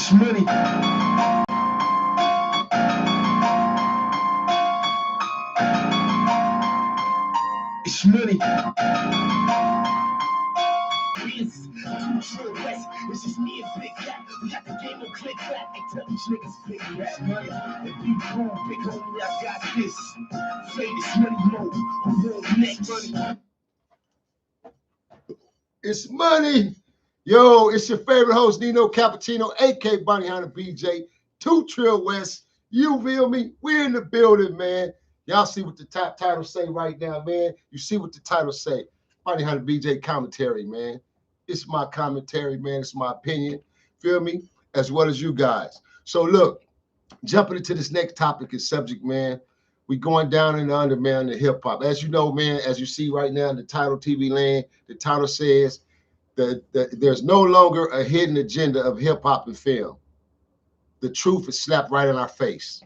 It's money. It's money. It's just me and Big Cat. We got the game on click clap. And tell these niggas big rap money. And be cool, big homie, I got this. Say this money mode. Who won't next? Money. It's money. Yo, it's your favorite host, Nino Cappucino, a.k.a. Bonnie Hunter BJ, 2 Trill West. You feel me? We're in the building, man. Y'all see what the top title say right now, man. You see what the title say. Bonnie Hunter BJ commentary, man. It's my commentary, man. It's my opinion. Feel me? As well as you guys. So look, jumping into this next topic and subject, man. We going down in the under, man, the hip hop. As you know, man, as you see right now in the title TV land, the title says that there's no longer a hidden agenda of hip hop and film. The truth is slapped right in our face.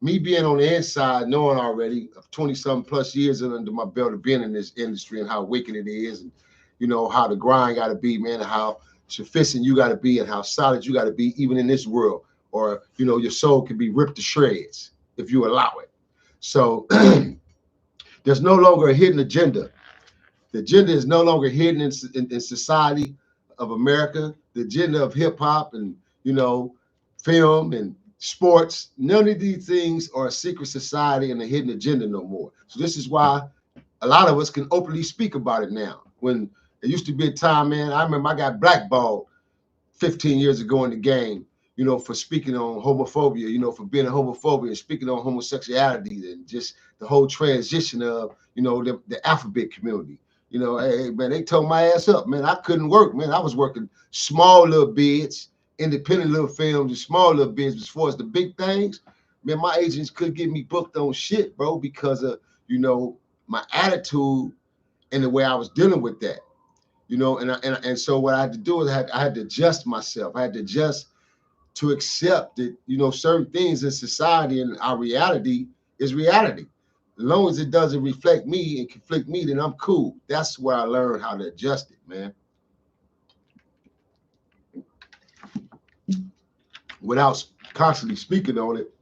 Me being on the inside, knowing already of 20-something plus years under my belt of being in this industry and how wicked it is, and you know how the grind got to be, man, and how sufficient you got to be and how solid you got to be even in this world, or you know your soul can be ripped to shreds if you allow it. So there's no longer a hidden agenda. The agenda is no longer hidden in society of America. The agenda of hip hop and, you know, film and sports, none of these things are a secret society and a hidden agenda no more. So this is why a lot of us can openly speak about it now. When there used to be a time, man, I remember I got blackballed 15 years ago in the game, you know, for speaking on homophobia, you know, for being a homophobic and speaking on homosexuality and just the whole transition of, you know, the alphabet community. You know, hey, man, they told my ass up, man. I couldn't work, man. I was working small little bids, independent little films, and small little bids. As far as the big things, man, my agents couldn't get me booked on shit, bro, because of, you know, my attitude and the way I was dealing with that. You know, and so what I had to do is I had to adjust myself. I had to adjust to accept that, you know, certain things in society and our reality is reality. As long as it doesn't reflect me and conflict me, then I'm cool. That's where I learned how to adjust it, man. Without constantly speaking on it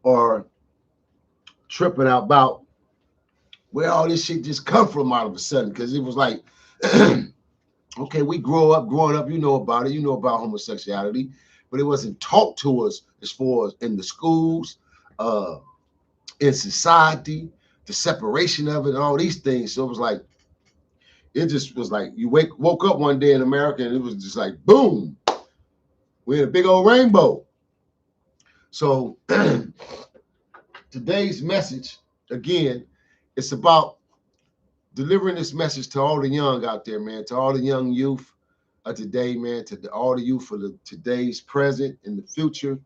or tripping out about where all this shit just come from all of a sudden. Because it was like, okay, we growing up, you know about it. You know about homosexuality, but it wasn't taught to us as far as in the schools, in society, the separation of it and all these things. So it was like, it just was like you woke up one day in America and it was just like, boom, we're in a big old rainbow. So today's message, again, it's about delivering this message to all the young out there, man, to all the young youth of today, man, to all the youth of today's present and the future.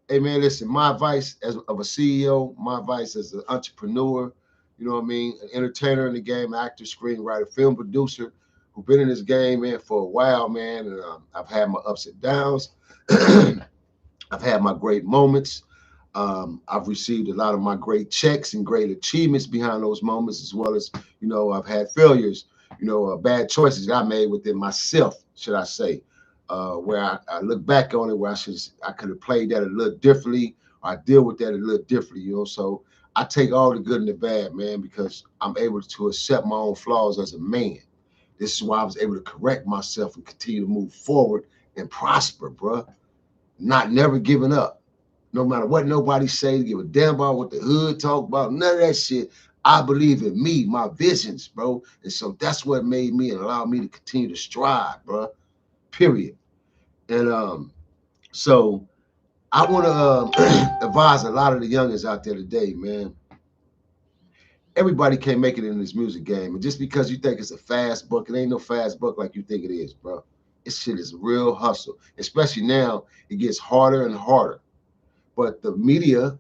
Hey, man, listen, my advice as of a CEO, my advice as an entrepreneur, you know what I mean, an entertainer in the game, actor, screenwriter, film producer, who've been in this game, man, for a while, man, and I've had my ups and downs. I've had my great moments. I've received a lot of my great checks and great achievements behind those moments, as well as, you know, I've had failures, you know, bad choices that I made within myself, should I say. Where I look back on it, where I could have played that a little differently, or I deal with that a little differently, you know. So I take all the good and the bad, man, because I'm able to accept my own flaws as a man. This is why I was able to correct myself and continue to move forward and prosper, bro. Not never giving up, no matter what nobody say. Give a damn about what the hood talk about. None of that shit. I believe in me, my visions, bro, and so that's what made me and allowed me to continue to strive, bro. Period. And so I want to advise a lot of the youngins out there today, man. Everybody can't make it in this music game. And just because you think it's a fast buck, it ain't no fast buck like you think it is, bro. This shit is real hustle. Especially now, it gets harder and harder. But the media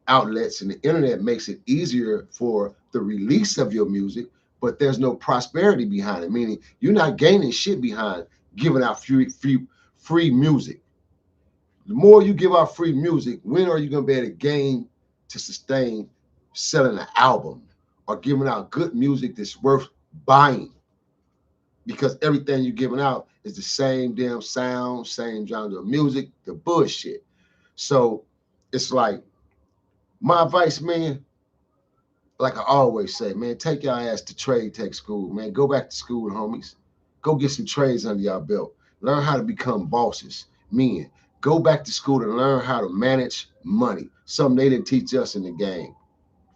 outlets and the internet makes it easier for the release of your music, but there's no prosperity behind it, meaning you're not gaining shit behind giving out free music. The more you give out free music, when are you going to be able to gain to sustain selling an album or giving out good music that's worth buying? because everything you're giving out is the same damn sound, same genre of music, the bullshit. So it's like my advice, man, like I always say, man, take your ass to trade tech school, man. Go back to school, homies. Go get some trades under your belt. Learn how to become bosses, men. Go back to school to learn how to manage money. Something they didn't teach us in the game.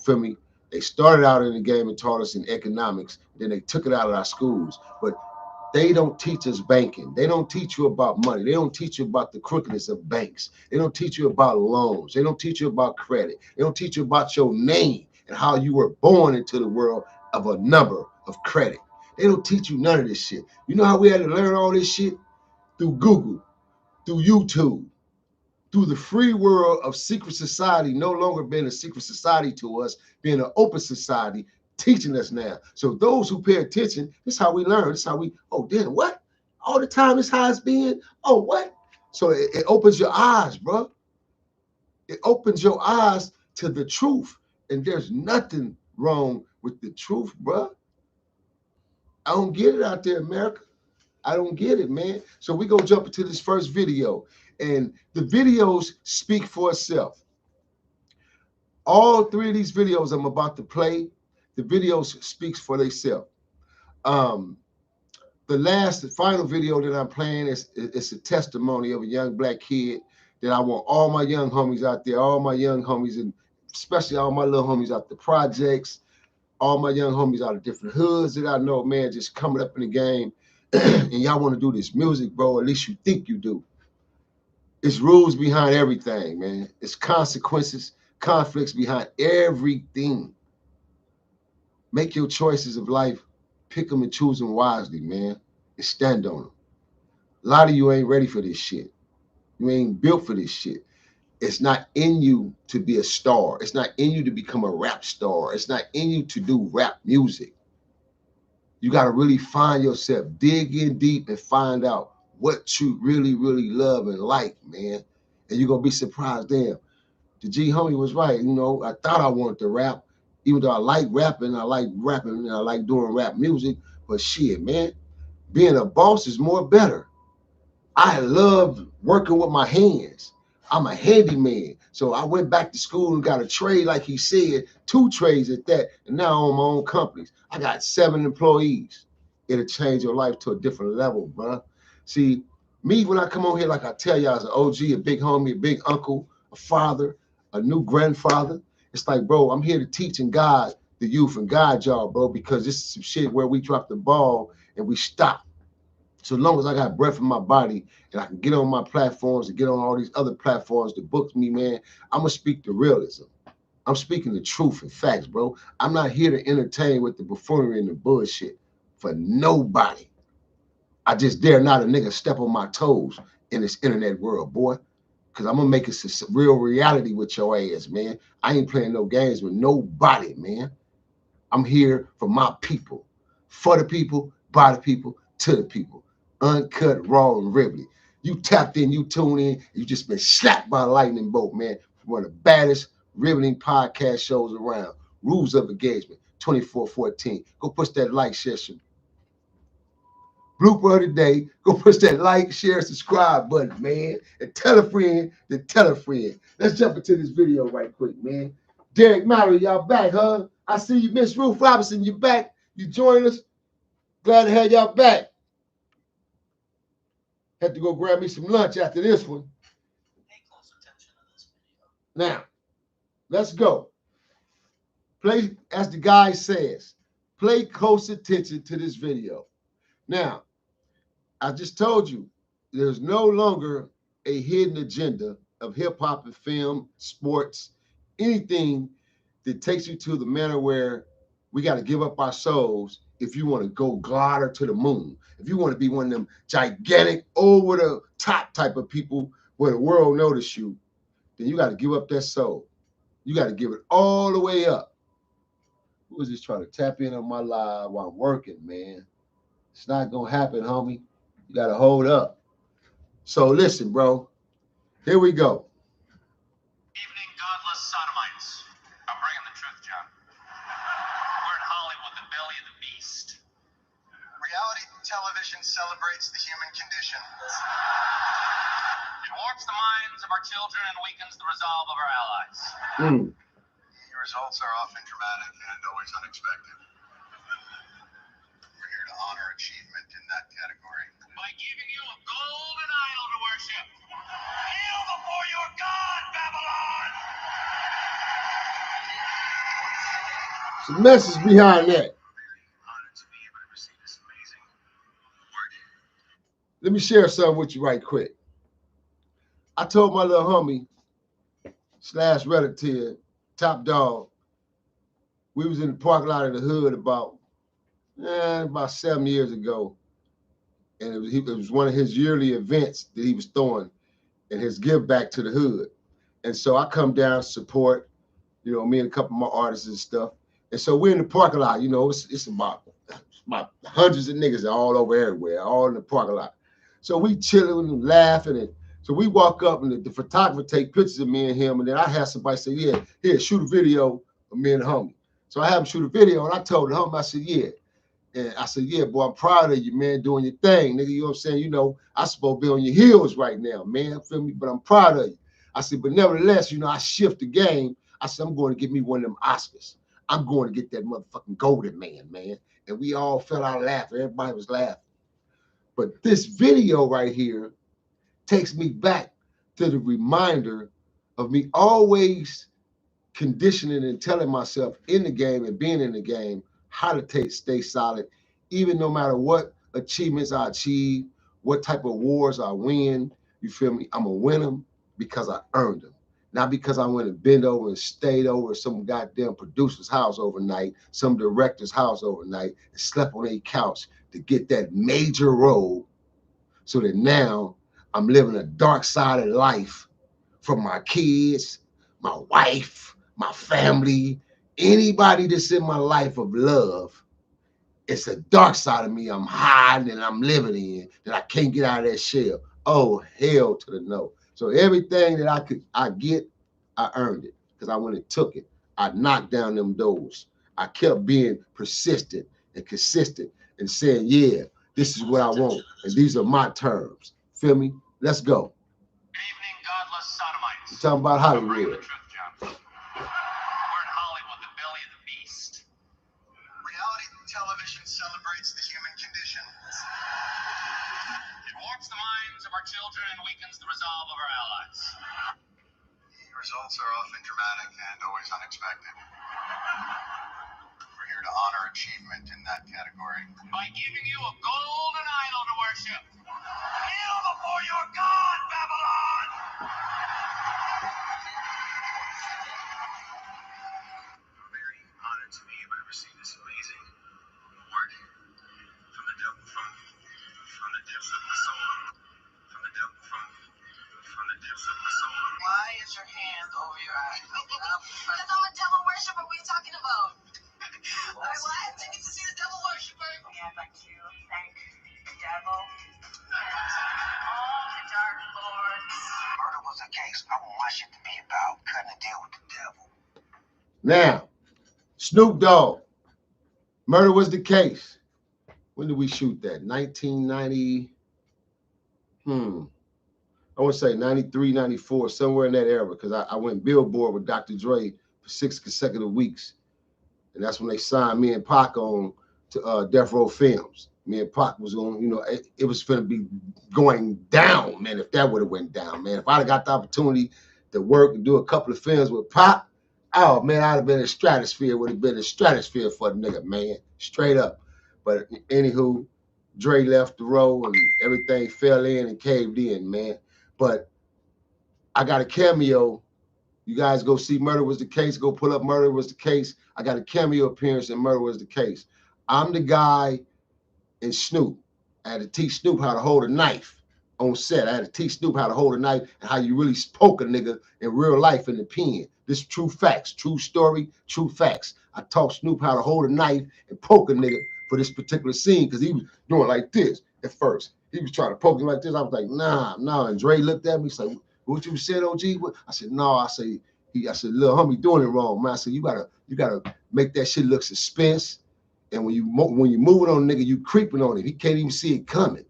Feel me? They started out in the game and taught us in economics. Then they took it out of our schools. But they don't teach us banking. They don't teach you about money. They don't teach you about the crookedness of banks. They don't teach you about loans. They don't teach you about credit. They don't teach you about your name and how you were born into the world of a number of credit. They don't teach you none of this shit. You know how we had to learn all this shit? Through Google, through YouTube, through the free world of secret society, no longer being a secret society to us, being an open society, teaching us now. So those who pay attention, this is how we learn. This is how we, oh, damn, what? All the time is how it's been? Oh, what? So it opens your eyes, bro. It opens your eyes to the truth. And there's nothing wrong with the truth, bro. I don't get it out there, America. I don't get it, man. So we go jump into this first video. And the videos speak for itself. All three of these videos I'm about to play, the videos speaks for themselves. Um, the final video that I'm playing is a testimony of a young black kid that I want all my young homies out there, all my young homies, and especially all my little homies out the projects, all my young homies out of different hoods that I know, man, just coming up in the game, and y'all want to do this music, bro, at least you think you do. It's rules behind everything, man. It's consequences, conflicts behind everything. Make your choices of life, pick them and choose them wisely, man, and stand on them. A lot of you ain't ready for this shit. You ain't built for this shit. It's not in you to be a star. It's not in you to become a rap star. It's not in you to do rap music. You got to really find yourself, dig in deep and find out what you really, really love and like, man. And you're going to be surprised, damn, the G homie was right. You know, I thought I wanted to rap, even though I like rapping, and I like doing rap music. But shit, man, being a boss is more better. I love working with my hands. I'm a handyman. So I went back to school and got a trade, like he said, 2 trades at that. And now I own my own companies. I got 7 employees. It'll change your life to a different level, bro. See, me, when I come on here, like I tell y'all, as an OG, a big homie, a big uncle, a father, a new grandfather, it's like, bro, I'm here to teach and guide the youth and guide y'all, bro, because this is some shit where we drop the ball and we stop. So long as I got breath in my body and I can get on my platforms and get on all these other platforms to book me, man, I'm going to speak the realism. I'm speaking the truth and facts, bro. I'm not here to entertain with the buffoonery and the bullshit for nobody. I just dare not a nigga step on my toes in this internet world, boy. Because I'm going to make it a real reality with your ass, man. I ain't playing no games with nobody, man. I'm here for my people, for the people, by the people, to the people. Uncut, raw, and riveting. You tapped in, you tuned in, you just been slapped by a lightning bolt, man. One of the baddest, riveting podcast shows around. Rules of Engagement, 2414. Go push that like, share, blooper of the day. Go push that like, share, subscribe button, man. And tell a friend to tell a friend. Let's jump into this video right quick, man. Derek Mallory, y'all back, huh? I see you, Miss Ruth Robinson, you back. You joined us. Glad to have y'all back. Had to go grab me some lunch after this one. Pay close attention to this video. Now, let's go. Play, as the guy says, play close attention to this video. Now, I just told you, there's no longer a hidden agenda of hip hop and film, sports, anything that takes you to the manner where we got to give up our souls if you want to go glider to the moon. If you want to be one of them gigantic, over the top type of people where the world notice you, then you got to give up that soul. You got to give it all the way up. Who was just trying to tap in on my live while I'm working, man? It's not going to happen, homie. You got to hold up. So listen, bro. Here we go. Evening, godless sodomites. I'm bringing the truth, John. We're in Hollywood, the belly of the beast. Reality television minds of our children and weakens the resolve of our allies. The results are often dramatic and always unexpected. We're here to honor achievement in that category. By giving you a golden idol to worship. Kneel before your God, Babylon! Some message behind that. Honored to be able to receive this amazing award. Let me share something with you right quick. I told my little homie / relative, Top Dog, we was in the parking lot of the hood about 7 years ago. And it was one of his yearly events that he was throwing and his give back to the hood. And so I come down, support, me and a couple more artists and stuff. And so we're in the parking lot, it's about hundreds of niggas all over everywhere, all in the parking lot. So we chilling and laughing. And so we walk up and the photographer take pictures of me and him. And then I had somebody say, yeah, here, shoot a video of me and the homie. So I have him shoot a video and I told the homie, I said, yeah. And I said, yeah, boy, I'm proud of you, man, doing your thing, nigga. You know what I'm saying? I supposed to be on your heels right now, man. Feel me? But I'm proud of you. I said, but nevertheless, I shift the game. I said, I'm going to get me one of them Oscars. I'm going to get that motherfucking golden man. And we all fell out laughing. Everybody was laughing. But this video right here takes me back to the reminder of me always conditioning and telling myself in the game and being in the game how to stay solid, even no matter what achievements I achieve, what type of wars I win. You feel me? I'm going to win them because I earned them. Not because I went and bent over and stayed over some goddamn producer's house overnight, some director's house overnight, and slept on a couch to get that major role so that now I'm living a dark side of life for my kids, my wife, my family, anybody that's in my life of love. It's a dark side of me I'm hiding and I'm living in that I can't get out of that shell. Oh, hell to the no. So everything that I get, I earned it because I went and took it. I knocked down them doors. I kept being persistent and consistent and saying, yeah, this is what I want. And these are my terms. Feel me? Let's go. Good evening, godless sodomites. We're talking about I'm bringing Hollywood. the truth, John. We're in Hollywood, the belly of the beast. Reality television celebrates the human condition. It warps the minds of our children and weakens the resolve of our allies. The results are often dramatic and always unexpected. We're here to honor achievement in that category. By giving you a golden idol to worship. Kneel before your God, Babylon! I'm very honored to be able to receive this amazing award from the depths of my soul. From the depths of my soul. Why is your hand over your eye? That's all devil worshiper we're talking about. What? You need to see the devil worshiper. Yeah, but you thank the devil and all the dark lords. Murder was a case. I want my shit to be about cutting a deal with the devil. Now, Snoop Dogg, Murder Was the Case. When did we shoot that? 1990, I want to say 93, 94, somewhere in that era, because I went Billboard with Dr. Dre for 6 consecutive weeks. And that's when they signed me and Pac on to Death Row Films. Me and Pac was on, it was going to be going down, man, if that would have went down, man. If I'd have got the opportunity to work and do a couple of films with Pac, oh, man, I'd have been in stratosphere, would have been a stratosphere for the nigga, man, straight up. But anywho, Dre left the row and everything fell in and caved in, man. But I got a cameo. You guys go see Murder Was the Case. Go pull up Murder Was the Case. I got a cameo appearance in Murder Was the Case. I'm the guy in Snoop. I had to teach Snoop how to hold a knife on set. I had to teach Snoop how to hold a knife and how you really poke a nigga in real life in the pen. This is true facts, true story, true facts. I taught Snoop how to hold a knife and poke a nigga for this particular scene because he was doing like this at first. He was trying to poke him like this. I was like, nah. And Dre looked at me, said, what you said, OG? I said, no. I said, little homie doing it wrong, man. I said, you gotta make that shit look suspense. And when you moving on a nigga, you creeping on him. He can't even see it coming.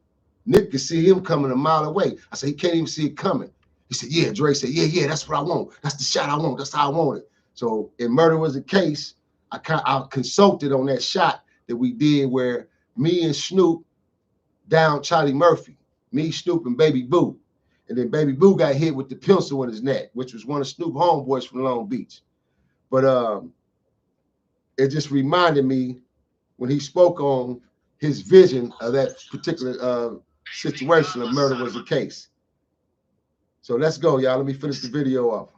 Nick can see him coming a mile away. I said, he can't even see it coming. He said, yeah, Dre said, yeah, that's what I want. That's the shot I want. That's how I want it. So in Murder Was a Case, I consulted on that shot that we did where me and Snoop down Charlie Murphy, me, Snoop, and Baby Boo. And then Baby Boo got hit with the pencil in his neck, which was one of Snoop homeboys from Long Beach. But it just reminded me when he spoke on his vision of that particular situation of Murder Was a Case. So let's go, y'all. Let me finish the video off.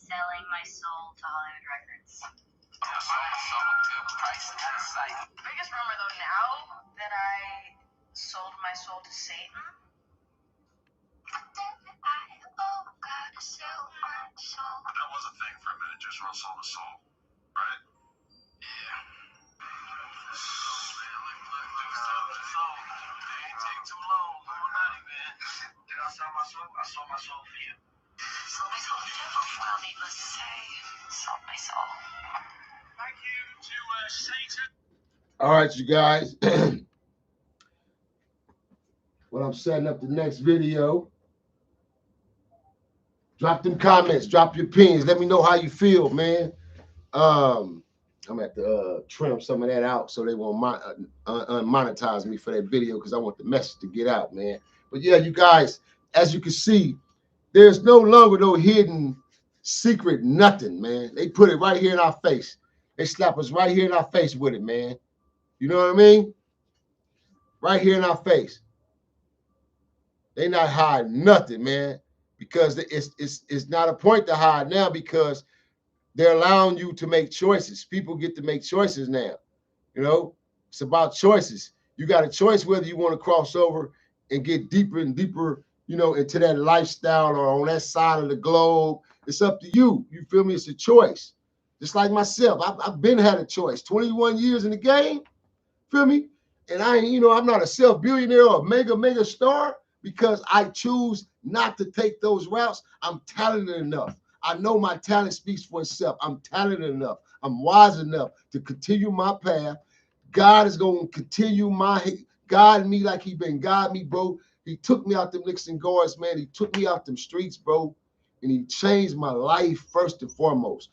Selling my soul to Hollywood Records. Biggest rumor though now that I sold my soul to Satan. That was a thing for a minute, just run soul to soul, right? Yeah. It ain't take too long, Illuminati, man. Did I sell my soul? I sold my soul for you. Sold my soul to the devil. Well, needless to say, sold my soul. Thank you to Satan. All right, you guys. When I'm setting up the next video, drop them comments, drop your opinions. Let me know how you feel, man. I'm at to trim some of that out so they won't unmonetize me for that video because I want the message to get out, man. But yeah, you guys, as you can see, there's no longer no hidden secret nothing, man. They put it right here in our face. They slap us right here in our face with it, man. You know what I mean? Right here in our face. They not hiding nothing, man, because it's not a point to hide now because they're allowing you to make choices. People get to make choices now. You know, it's about choices. You got a choice whether you want to cross over and get deeper and deeper, you know, into that lifestyle or on that side of the globe. It's up to you. You feel me? It's a choice. Just like myself, I've been had a choice. 21 years in the game, feel me? And I ain't, you know, I'm not a self-billionaire or mega star because I choose not to take those routes. I'm talented enough. I know my talent speaks for itself. I'm talented enough. I'm wise enough to continue my path. God is going to continue guide me like he been guiding me, bro. He took me out them licks and guards, man. He took me out them streets, bro. And he changed my life first and foremost.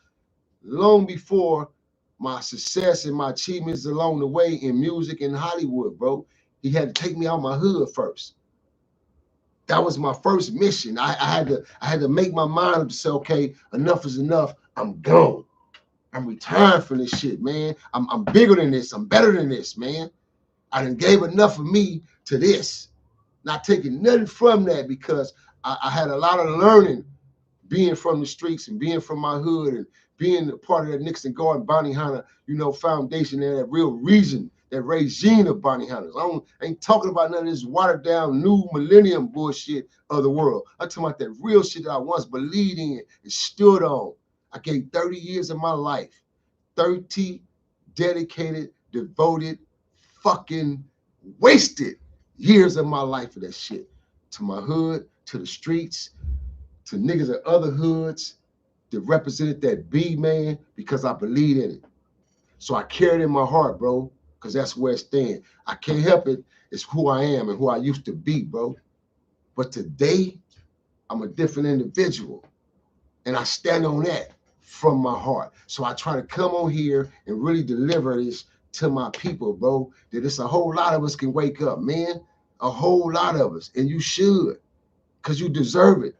Long before my success and my achievements along the way in music and Hollywood, bro. He had to take me out my hood first. That was my first mission. I had to make my mind up to say, okay, enough is enough. I'm gone. I'm retiring from this shit, man. I'm bigger than this. I'm better than this, man. I done gave enough of me to this. Not taking nothing from that because I had a lot of learning being from the streets and being from my hood and being a part of that Nixon Garden Bounty Hunter, you know, foundation and that real reason, that regime of bounty hunters. I ain't talking about none of this watered down new millennium bullshit of the world. I'm talking about that real shit that I once believed in and stood on. I gave 30 years of my life, 30 dedicated, devoted, fucking wasted years of my life for that shit. To my hood, to the streets, to niggas at other hoods that represented that B, man, because I believe in it. So I carry it in my heart, bro, because that's where it stands. I can't help it. It's who I am and who I used to be, bro. But today, I'm a different individual. And I stand on that from my heart. So I try to come on here and really deliver this to my people, bro, that it's a whole lot of us can wake up, man. A whole lot of us. And you should, because you deserve it.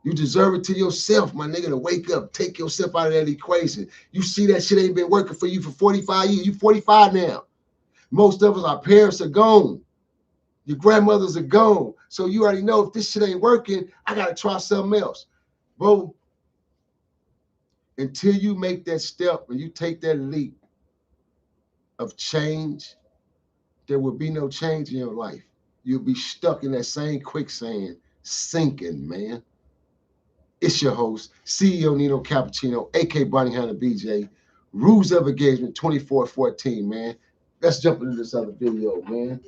You deserve it to yourself, my nigga, to wake up, take yourself out of that equation. You see that shit ain't been working for you for 45 years. You 45 now. Most of us, our parents are gone. Your grandmothers are gone. So you already know if this shit ain't working, I got to try something else. Bro, until you make that step and you take that leap of change, there will be no change in your life. You'll be stuck in that same quicksand, sinking, man. It's your host, CEO Nino Cappucino, aka Bonnie Hunter BJ. Rules of engagement 2414, man. Let's jump into this other video, man.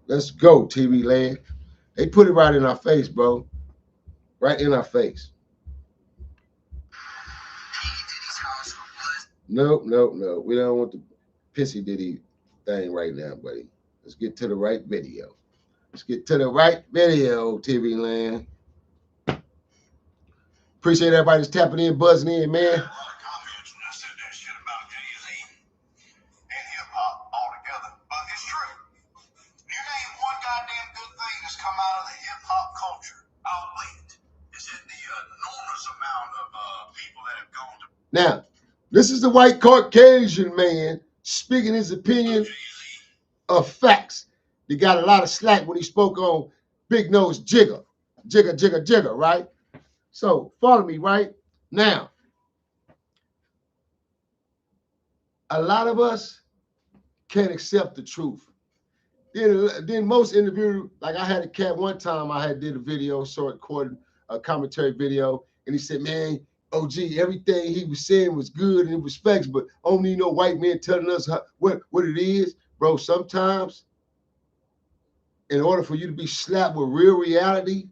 Let's go, TV land. They put it right in our face, bro. Right in our face. Nope. We don't want the pissy ditty thing right now, buddy. Let's get to the right video. TV land. Appreciate everybody that's tapping in, buzzing in, man. A lot of comments when I said that shit about Jay-Z and hip-hop altogether, but it's true. You name one goddamn good thing that's come out of the hip-hop culture. I'll wait. Is it the enormous amount of people that have gone to... Now, this is the white Caucasian man speaking his opinion of facts. He got a lot of slack when he spoke on Big Nose Jigger, right? So follow me, right? Now, a lot of us can't accept the truth. Then most interview, like I had a cat one time, I had did a video, short recorded a commentary video, and he said, man, OG, everything he was saying was good and it was facts, but only no white man telling us what it is. Bro, sometimes in order for you to be slapped with real reality,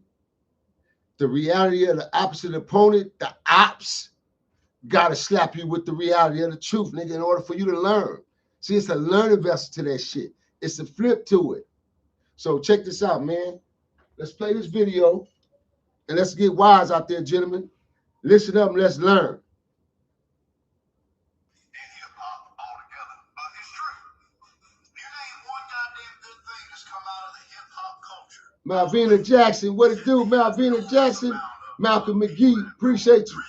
the reality of the opposite opponent, the ops, gotta slap you with the reality of the truth, nigga, in order for you to learn. See, it's a learning vessel to that shit. It's a flip to it. So check this out, man. Let's play this video and let's get wise out there, gentlemen. Listen up and let's learn. Malvina Jackson, what it do, Malvina Jackson? Malcolm McGee, appreciate you.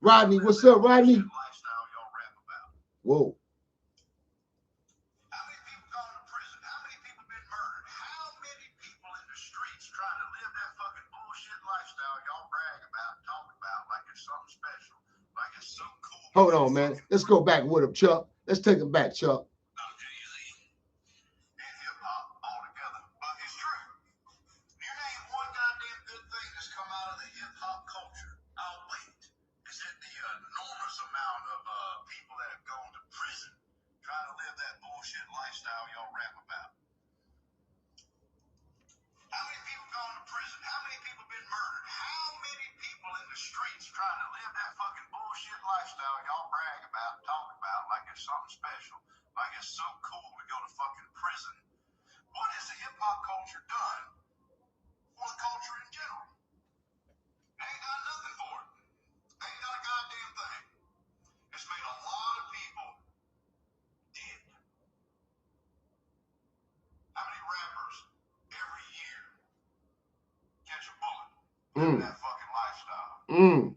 Rodney, what's up, Rodney? Whoa. How many people gone to prison? How many people been murdered? How many people in the streets trying to live that fucking bullshit lifestyle y'all brag about, talk about like it's something special, like it's so cool? Hold on, man. Let's go back with him, Chuck. Let's take him back, Chuck. Trying to live that fucking bullshit lifestyle y'all brag about, talk about like it's something special, like it's so cool to go to fucking prison. What has the hip hop culture done for the culture in general? Ain't done nothing for it. Ain't done a goddamn thing. It's made a lot of people dead. How many rappers every year catch a bullet in that fucking lifestyle?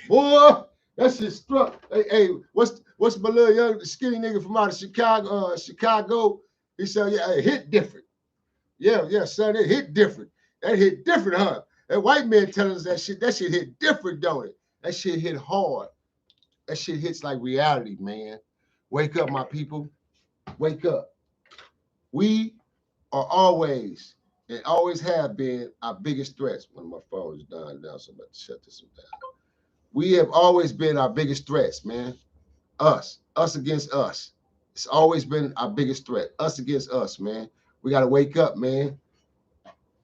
Boy, that shit struck. Hey, what's my little young skinny nigga from out of Chicago? He said, yeah, it hit different. Yeah, son, it hit different. That hit different, huh? That white man telling us that shit hit different, don't it? That shit hit hard. That shit hits like reality, man. Wake up, my people. Wake up. We are always and always have been our biggest threats. One of my phones is dying down, so I'm about to shut this one down. We have always been our biggest threats, man. Us against us. It's always been our biggest threat. Us against us, man. We got to wake up, man.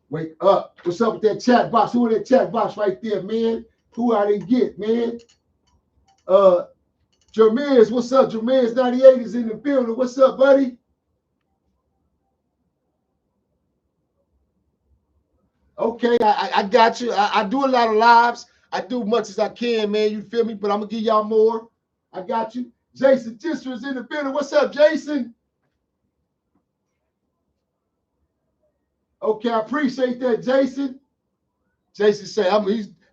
Wake up. What's up with that chat box? Who in that chat box right there, man? Who I didn't get, man? Jermaine, what's up? Jermaine 98 is in the building. What's up, buddy? Okay, I got you. I do a lot of lives. I do much as I can, man. You feel me? But I'm going to give y'all more. I got you. Jason Distra is in the building. What's up, Jason? Okay, I appreciate that, Jason. Jason said,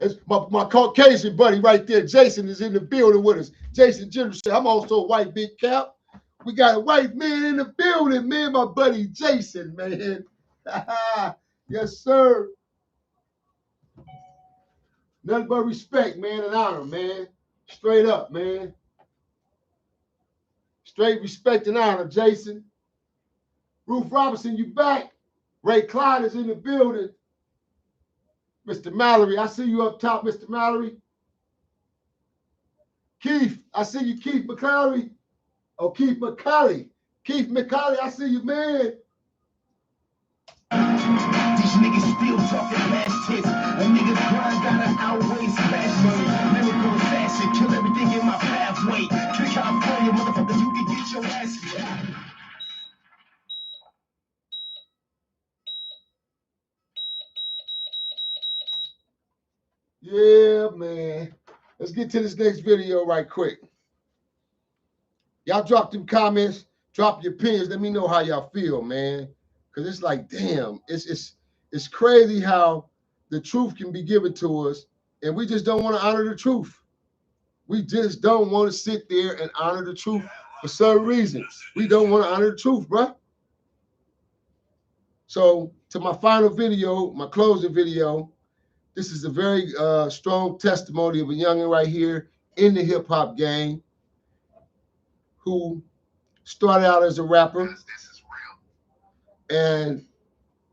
it's my Caucasian buddy right there. Jason is in the building with us. Jason Distra said, I'm also a white big cap. We got a white man in the building, man. My buddy Jason, man. Yes, sir. Nothing but respect, man, and honor, man. Straight up, man. Straight respect and honor, Jason. Ruth Robinson, you back. Ray Clyde is in the building. Mr. Mallory, I see you up top, Mr. Mallory. Keith, I see you, Keith McClary. Oh, Keith McCauley. Keith McCauley, I see you, man. These niggas still talking past tense. A nigga's grind gotta outweigh smash money. Lyrical assassin, kill everything in my pathway. Trick California, motherfuckers, you can get your ass kicked. Yeah, man. Let's get to this next video right quick. Y'all drop them comments, drop your opinions. Let me know how y'all feel, man. Cause it's like, damn, it's crazy how the truth can be given to us, and we just don't want to honor the truth. We just don't want to sit there and honor the truth for certain reasons. We don't want to honor the truth, bro. So to my final video, my closing video, this is a very strong testimony of a youngin' right here in the hip hop game who started out as a rapper. This is real. And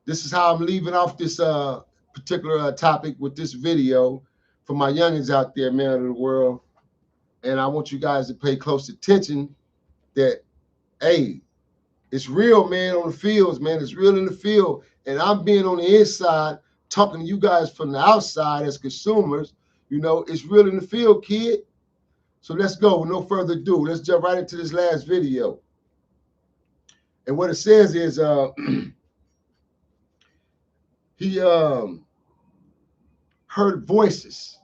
this is how I'm leaving off this particular topic with this video for my youngins out there, man, of the world. And I want you guys to pay close attention that, hey, it's real, man, on the fields, man. It's real in the field. And I'm being on the inside, talking to you guys from the outside as consumers. You know, it's real in the field, kid. So let's go. With no further ado, let's jump right into this last video. And what it says is he heard voices,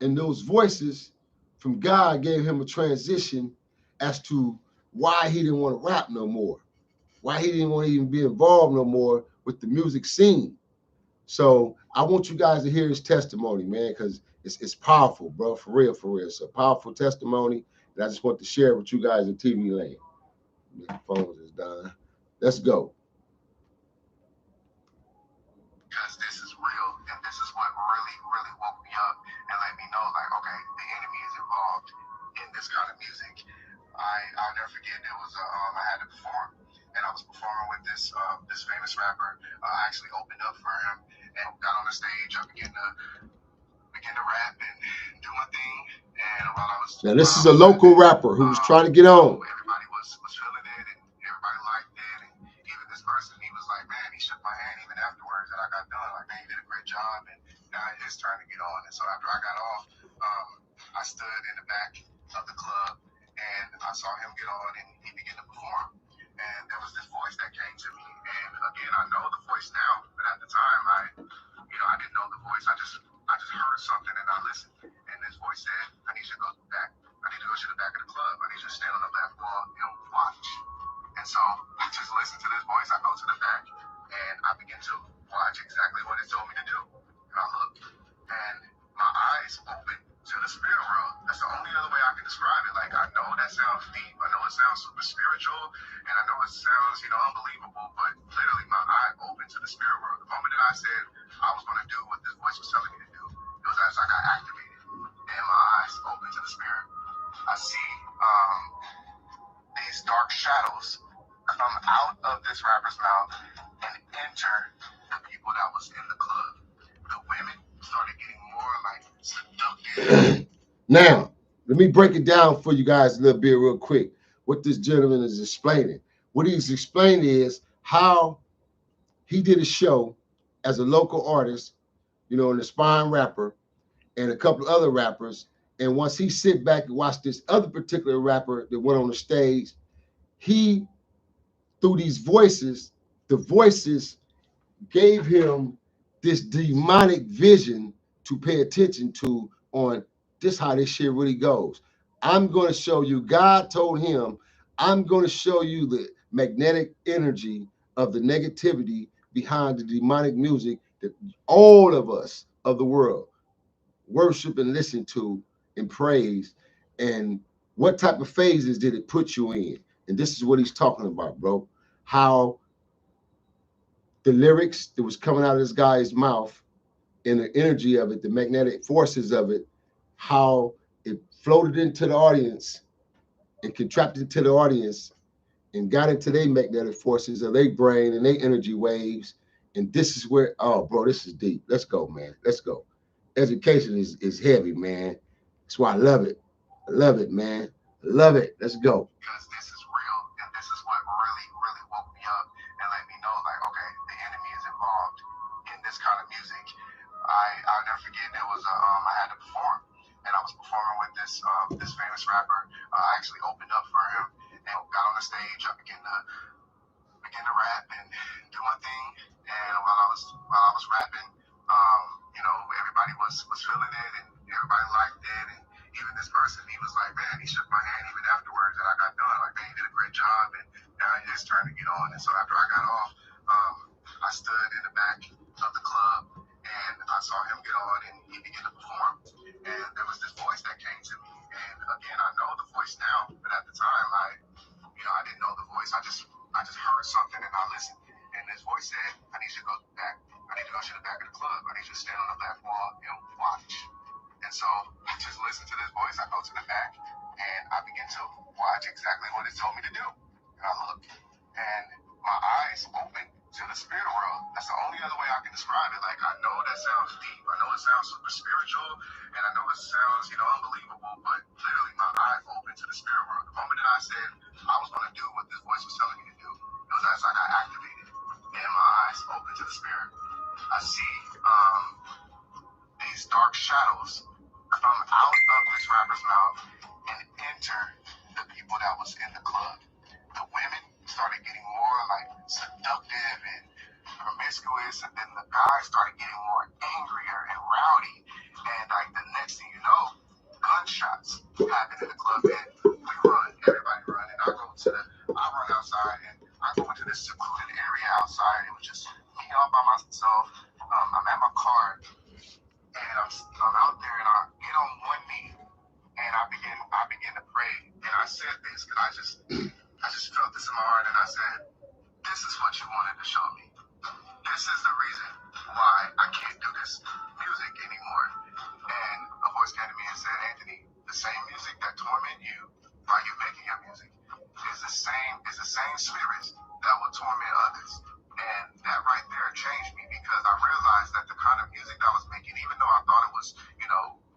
and those voices from God gave him a transition as to why he didn't want to rap no more, why he didn't want to even be involved no more with the music scene. So I want you guys to hear his testimony, man, because it's powerful, bro, for real, for real. It's a powerful testimony, and I just want to share it with you guys in TV land. The phones is done. Let's go. Because this is real, and this is what really, really woke me up and let me know, like, okay, the enemy is involved in this kind of music. I'll never forget, there was I had to perform, and I was performing with this famous rapper. I actually opened up for him and got on the stage. I began to rap and do my thing, and while I was Now, this is a local rapper who was trying to get on. everybody was feeling it, and everybody liked it, and even this person, he was like, man, he shook my hand even afterwards that I got done, like, man, you did a great job, and now it's time to get on. And so after I got off, I stood in the back of the club, and I saw him get on, and he began to perform, and there was this voice that came to me, and again, I know the voice now, but at the time, I didn't know the voice. I just heard something, and I listened, and this voice said, I need you to go back. I need you to go to the back of the club. I need you to stand on the left wall and watch. And so I just listened to this voice. I go to the back, and I begin to watch exactly what it told me to do. And I look, and my eyes open to the spirit world. That's the only other way I can describe it. Like, I know that sounds deep. I know it sounds super spiritual, and I know it sounds, unbelievable, but literally my eye opened to the spirit world. The moment that I said I was going to do what this voice was telling me to do, it was as I got activated, and my eyes opened to the spirit. I see these dark shadows come out of this rapper's mouth and enter the people that was in the club. The women started getting more like seductive. Now, let me break it down for you guys a little bit real quick. What this gentleman is explaining. What he's explaining is how he did a show as a local artist, an aspiring rapper, and a couple of other rappers. And once he sit back and watch this other particular rapper that went on the stage, he, through these voices, the voices gave him this demonic vision to pay attention to on this how this shit really goes. I'm going to show you, God told him, I'm going to show you the magnetic energy of the negativity behind the demonic music that all of us of the world worship and listen to and praise. And What type of phases did it put you in? And this is what he's talking about, bro. How the lyrics that was coming out of this guy's mouth and the energy of it, the magnetic forces of it, how it floated into the audience and contracted into the audience and got into their magnetic forces of their brain and their energy waves. And this is where, oh, bro, this is deep. Let's go, man. Let's go. Education is heavy, man. That's why I love it. I love it, man. I love it. Let's go. Because this is real, and this is what really, really woke me up and let me know, like, okay, the enemy is involved in this kind of music. I'll never forget. There was I had to perform, and I was performing with this famous rapper. I actually opened up for him and got on the stage. I began to rap and do my thing. And while I was rapping, you know, everybody was feeling it, and everybody liked it. And even this person, he was like, man, he shook my hand even afterwards that I got done. Like, man, you did a great job, and now it's turn to get on. And so after I got off, I stood in the back of the club, and I saw him get on, and he began to perform. And there was this voice that came to me, and again, I know the voice now, but at the time, I didn't know the voice. I just heard something, and I listened. And this voice said, I need you to go back. I need you to go to the back of the club. I need you to stand on the left wall and watch. And so I just listened to this voice. I go to the back, and I begin to watch exactly what it told me to do. And I look, and my eyes open to the spirit world. That's the only other way I can describe it. Like, I know that sounds deep. I know it sounds super spiritual, and I know it sounds, unbelievable, but literally my eyes open to the spirit world. The moment that I said I was going to do what this voice was telling me to do, it was as I got activated, and my eyes open to the spirit. I see these dark shadows come out of this rapper's mouth and enter the people that was in the club. The women started getting more like seductive and promiscuous, and then the guys started getting more angrier and rowdy. And like the next thing you know, gunshots happen in the club, and we run, everybody run, and I run outside, and I go into this secluded area outside. It was just me all by myself. I'm at my car, and I'm out there, and I get on one knee, and I begin to pray, and I said this because I just felt this in my heart, and I said, this is what you wanted to show me. This is the reason why I can't do this music anymore. And a voice came to me and said, Anthony, the same music that torment you while you're making your music is the same spirits that will torment others. And that right there changed me, because I realized that the kind of music that I was making, even though I thought it was,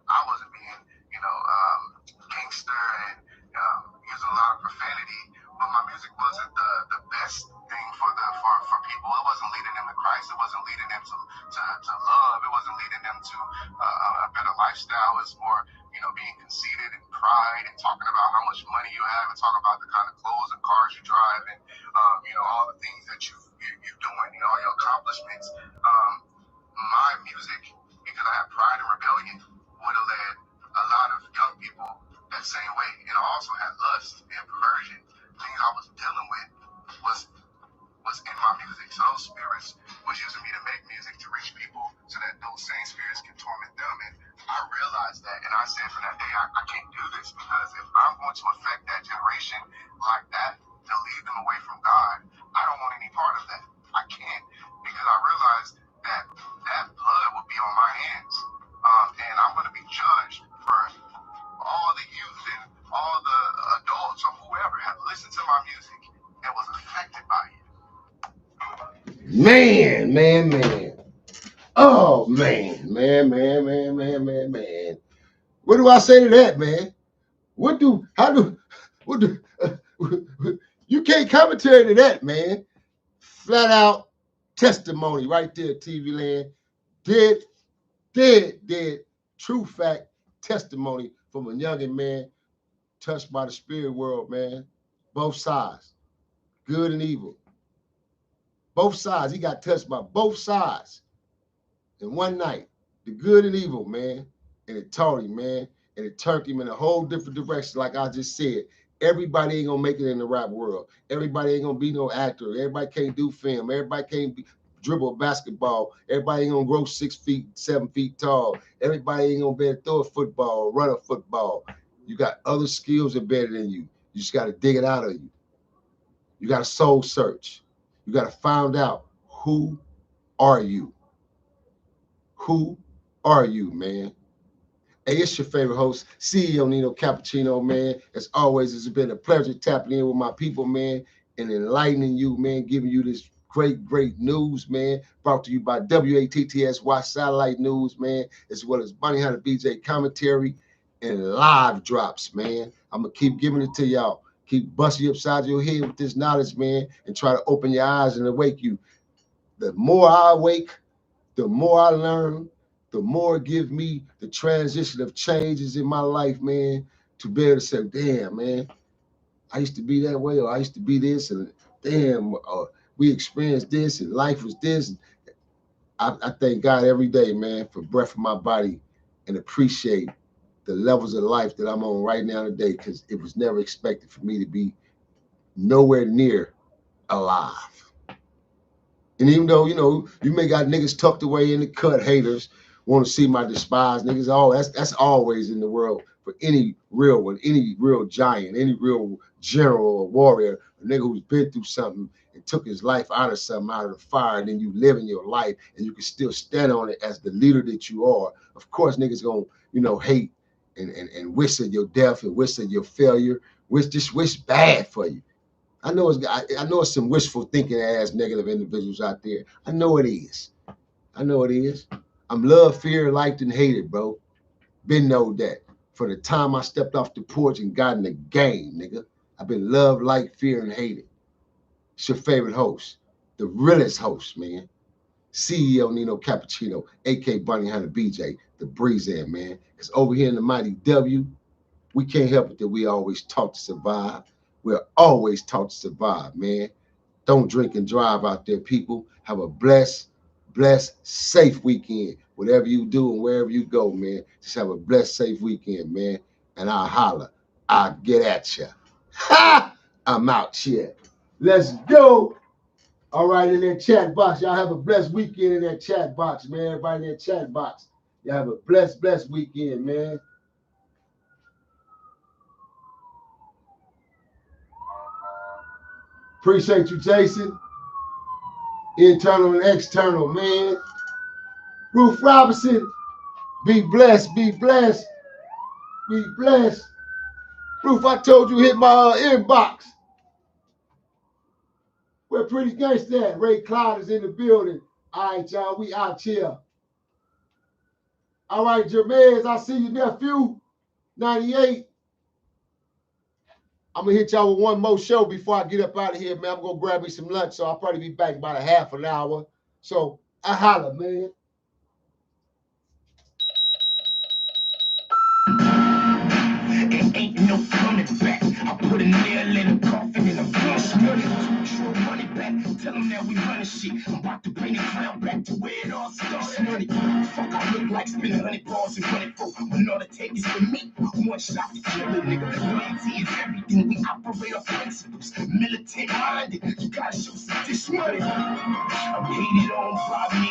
I wasn't being, gangster and using a lot of profanity, but my music wasn't the best thing for people. It wasn't leading them to Christ. It wasn't leading them to love. It wasn't leading them to a better lifestyle. It's more, being conceited and pride and talking about how much money you have and talking about the kind of clothes and cars you drive and all the things that you're doing, all your accomplishments. My music, because I have pride and rebellion, would have led a lot of young people that same way. And I also had lust and perversion. Things I was dealing with was in my music. So those spirits was using me to make music to reach people so that those same spirits can torment them. And I realized that, and I said from that day, I can't do this, because if I'm going to affect that generation like that, to lead them away from God, I don't want any part of that. I can't, because I realized that blood will be on my hands. And I'm going to be judged for all the youth and all the adults or whoever have listened to my music and was affected by it. Man. Oh, man. What do I say to that, man? What do you can't commentary to that, man. Flat out testimony right there, TV land. Dead, true fact testimony from a youngin' man touched by the spirit world, man. Both sides, good and evil. Both sides. He got touched by both sides in one night. The good and evil, man. And it taught him, man. And it turned him in a whole different direction, like I just said. Everybody ain't gonna make it in the rap world. Everybody ain't gonna be no actor. Everybody can't do film. Everybody can't dribble basketball. Everybody ain't gonna grow 6 feet, 7 feet tall. Everybody ain't gonna be able to throw a football, run a football. You got other skills embedded in you. You just got to dig it out of you. You got to soul search. You got to find out who are you? Who are you, man? Hey, it's your favorite host, CEO Nino Cappucino, man. As always, it's been a pleasure tapping in with my people, man, and enlightening you, man, giving you this great news, man. Brought to you by WATTSY Satellite News, man, as well as Bunny Hunter BJ commentary and live drops, man. I'm going to keep giving it to y'all. Keep busting you upside your head with this knowledge, man, and try to open your eyes and awake you. The more I awake, the more I learn, the more it give me the transition of changes in my life, man, to be able to say, damn, man, I used to be that way, or I used to be this, and damn, we experienced this, and life was this. I thank God every day, man, for breath in my body, and appreciate the levels of life that I'm on right now today, because it was never expected for me to be nowhere near alive. And even though, you may got niggas tucked away in the cut, haters, want to see my despised niggas. Oh, that's always in the world for any real one, any real giant, any real general or warrior, a nigga who's been through something and took his life out of something, out of the fire, and then you live in your life and you can still stand on it as the leader that you are. Of course, niggas gonna, hate and wish at your death and wish at your failure, wish bad for you. I know it's some wishful thinking ass negative individuals out there. I know it is. I'm loved, feared, liked, and hated, bro. Been know that. From the time I stepped off the porch and got in the game, nigga. I've been loved, liked, feared, and hated. It's your favorite host. The realest host, man. CEO Nino Cappucino, AK Bunny Hunter BJ, the Breeze in, man. Because over here in the mighty W, we can't help it that we always taught to survive. We're always taught to survive, man. Don't drink and drive out there, people. Have a blessed, safe weekend. Whatever you do and wherever you go, man. Just have a blessed, safe weekend, man. And I'll holler. I'll get at ya. Ha! I'm out here. Let's go. All right, in that chat box. Y'all have a blessed weekend in that chat box, man. Everybody in that chat box. Y'all have a blessed weekend, man. Appreciate you, Jason. Internal and external, man. Ruth Robinson, be blessed, be blessed, be blessed. Ruth, I told you hit my inbox. We're pretty gangsta at. Ray Cloud is in the building. All right, y'all, we out here. All right, Jermaine, I see you, nephew. 98. I'm going to hit y'all with one more show before I get up out of here, man. I'm going to grab me some lunch, so I'll probably be back about a half an hour. So, I holla, man. It ain't no coming back. I put a nail in a coffin and I'm flush money. True money back. Tell them that we running shit. I'm about to bring the crown back to where it all starts. Money. Fuck, I look like spinning 100 balls and 24. When all it takes is for me. One shot to kill a nigga. Loyalty is everything. We operate off principles. Militant minded. You gotta show some dish money. I'm hated on by me.